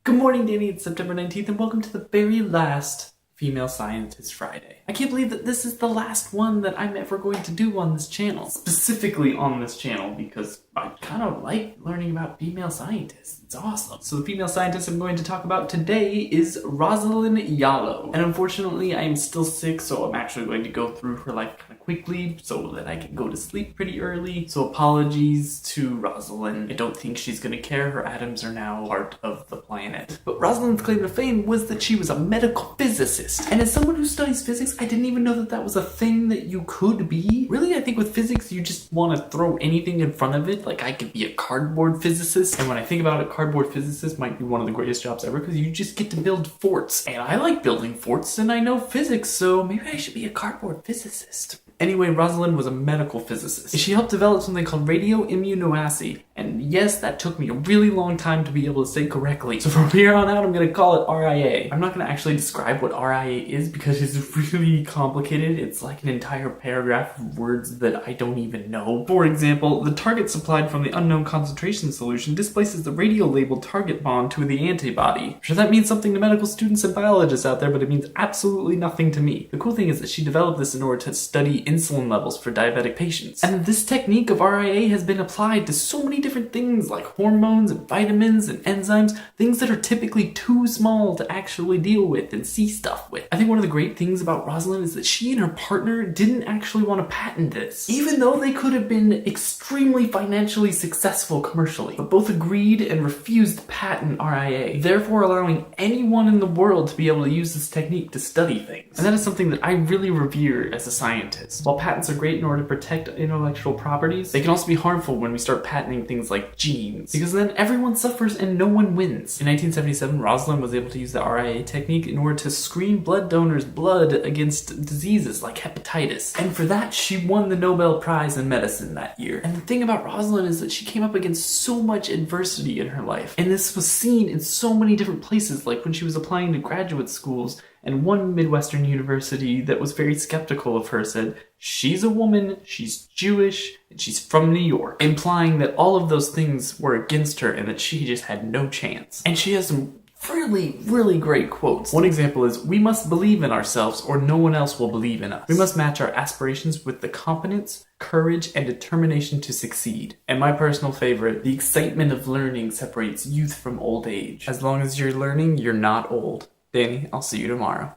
Good morning, Danny. It's September 19th, and welcome to the very last Female Scientist Friday. I can't believe that this is the last one that I'm ever going to do on this channel. Specifically on this channel, because I kind of like learning about female scientists. It's awesome. So the female scientist I'm going to talk about today is Rosalyn Yalow. And unfortunately, I am still sick, so I'm actually going to go through her life kind of quickly so that I can go to sleep pretty early. So apologies to Rosalyn. I don't think she's going to care. Her atoms are now part of the planet. But Rosalyn's claim to fame was that she was a medical physicist. And as someone who studies physics, I didn't even know that that was a thing that you could be. Really, I think with physics, you just want to throw anything in front of it. Like, I could be a cardboard physicist. And when I think about it, cardboard physicist might be one of the greatest jobs ever because you just get to build forts. And I like building forts and I know physics, so maybe I should be a cardboard physicist. Anyway, Rosalyn was a medical physicist. She helped develop something called radioimmunoassay. And yes, that took me a really long time to be able to say correctly. So from here on out, I'm going to call it RIA. I'm not going to actually describe what RIA is because it's really complicated. It's like an entire paragraph of words that I don't even know. For example, the target supplied from the unknown concentration solution displaces the radio-labeled target bond to the antibody. I'm sure that means something to medical students and biologists out there, but it means absolutely nothing to me. The cool thing is that she developed this in order to study insulin levels for diabetic patients. And this technique of RIA has been applied to so many different things like hormones and vitamins and enzymes, things that are typically too small to actually deal with and see stuff with. I think one of the great things about Rosalyn is that she and her partner didn't actually want to patent this, even though they could have been extremely financially successful commercially, but both agreed and refused to patent RIA, therefore allowing anyone in the world to be able to use this technique to study things. And that is something that I really revere as a scientist. While patents are great in order to protect intellectual properties, they can also be harmful when we start patenting things like genes, because then everyone suffers and no one wins. In 1977, Rosalyn was able to use the RIA technique in order to screen blood donors' blood against diseases like hepatitis. And for that, she won the Nobel Prize in Medicine that year. And the thing about Rosalyn is that she came up against so much adversity in her life. And this was seen in so many different places, like when she was applying to graduate schools. And one Midwestern university that was very skeptical of her said, she's a woman, she's Jewish, and she's from New York, implying that all of those things were against her and that she just had no chance. And she has some really great quotes. One example is, "We must believe in ourselves or no one else will believe in us. We must match our aspirations with the competence, courage, and determination to succeed." And my personal favorite, "The excitement of learning separates youth from old age. As long as you're learning, you're not old." Danny, I'll see you tomorrow.